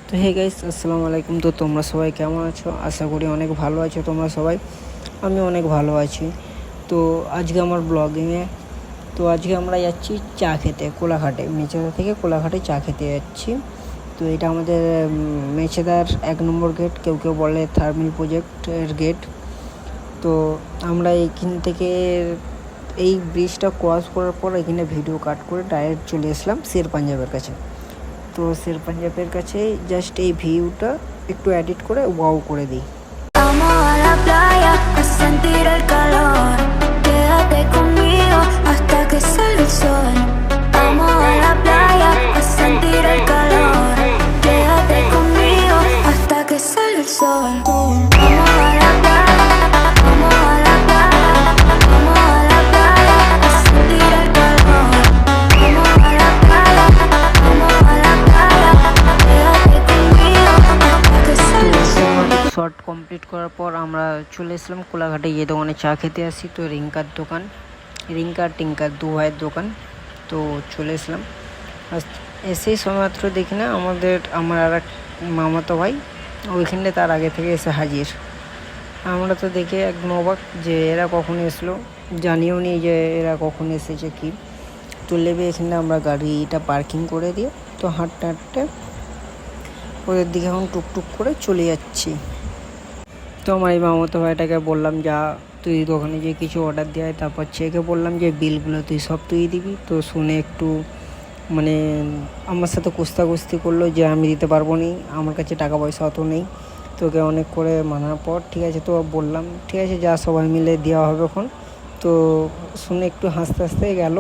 তো hey guys, আসসালামু আলাইকুম। তো তোমরা সবাই কেমন আছো? আশা করি অনেক ভালো আছো তোমরা সবাই। আমি অনেক ভালো আছি। তো আজকে আমার ব্লগিংয়ে আজকে আমরা যাচ্ছি চা খেতে কোলাঘাটে, মেচেদা থেকে কোলাঘাটে চা খেতে যাচ্ছি। তো এটা আমাদের মেচেদার 1 নম্বর গেট, কেউ কেউ বলে থার্মিল প্রজেক্টের গেট। তো আমরা এইখান থেকে এই ব্রিজটা ক্রস করার পর এখানে ভিডিও কাট করে ডাইরেক্ট চলে আসলাম শের পাঞ্জাবের কাছে। তো শের পাঞ্জাবের কাছে জাস্ট এই ভিউটা একটু এডিট করে ওয়াও করে দিই। Vamos a la playa a sentir el calor. Quédate conmigo hasta que salga el sol. Vamos a la playa a sentir el calor. Quédate conmigo hasta que salga el sol. Vamos a la playa, vamos a la playa, vamos a la playa a sentir el calor. Vamos a la playa, vamos a la playa. Quédate conmigo hasta que salga el sol. Short complete করার পর আমরা চলে এসলাম কোলাঘাটে, যে দোকানে চা খেতে আসি। তো রিঙ্কার দোকান, রিঙ্কার টিঙ্কার দু ভাইয়ের দোকান। তো চলে এসলাম, এসেই সময়মাত্র দেখি না আমার আর এক মামাতো ভাই ওইখানে তার আগে থেকে এসে হাজির। আমরা তো দেখে একদম অবাক যে এরা কখন এসলো, জানিও নি যে এরা কখন এসেছে কি। তো লেবে এখানে আমরা গাড়িটা পার্কিং করে দিয়ে তো হাঁটতে হাঁটতে ওদের দিকে এখন টুকটুক করে চলে যাচ্ছি। তো আমার এই মামাতো ভাইটাকে বললাম, যা তুই দোকানে গিয়ে কিছু অর্ডার দেওয়া। তারপর চেকে বললাম যে বিলগুলো সব তুই দিবি। তো শুনে একটু মানে আমার সাথে কুস্তাকুস্তি করলো যে আমি দিতে পারবো নি, আমার কাছে টাকা পয়সা অত নেই। তোকে অনেক করে মানার পর ঠিক আছে, তো বললাম ঠিক আছে যা, সবাই মিলে দেওয়া হবে এখন। তো শুনে একটু হাসতে হাসতে গেল,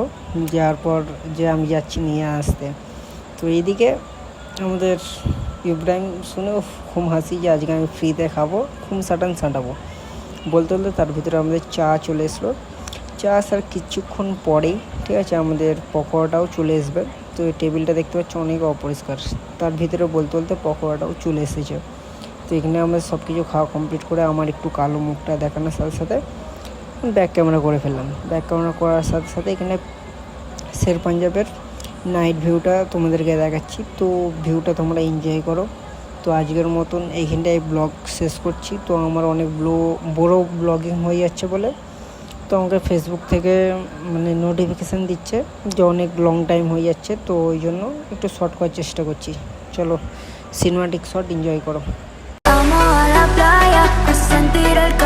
যাওয়ার পর যে আমি যাচ্ছি নিয়ে আসতে। তো এইদিকে আমাদের ইব্রাহিম শুনেও খুব হাসি যে আজকে আমি ফ্রিতে খাবো, খুব সাঁটাবো বলতে বলতে তার ভিতরে আমাদের চা চলে এসলো। চা আসার কিছুক্ষণ পরেই ঠিক আছে আমাদের পকোড়াটাও চলে আসবে। তো এই টেবিলটা দেখতে পাচ্ছি অনেক অপরিষ্কার, তার ভিতরে বলতে বলতে পকোড়াটাও চলে এসেছে। তো এখানে আমরা সব কিছু খাওয়া কমপ্লিট করে আমার একটু কালো মুখটা দেখানোর সাথে সাথে ব্যাক ক্যামেরা করে ফেললাম। ব্যাক ক্যামেরা করার সাথে সাথে এখানে শের পাঞ্জাবের নাইট ভিউটা তোমাদেরকে দেখাচ্ছি। তো ভিউটা তোমরা এনজয় করো। তো আজকের মতন এইখানটায় ব্লগ শেষ করছি। তো আমার অনেক বড় ব্লগিং হয়ে যাচ্ছে বলে তো আমাকে ফেসবুক থেকে মানে নোটিফিকেশান দিচ্ছে যে অনেক লং টাইম হয়ে যাচ্ছে। তো ওই জন্য একটু শর্ট করার চেষ্টা করছি। চলো সিনেমাটিক শট এনজয় করো। Vamos a la playa a sentir el calor.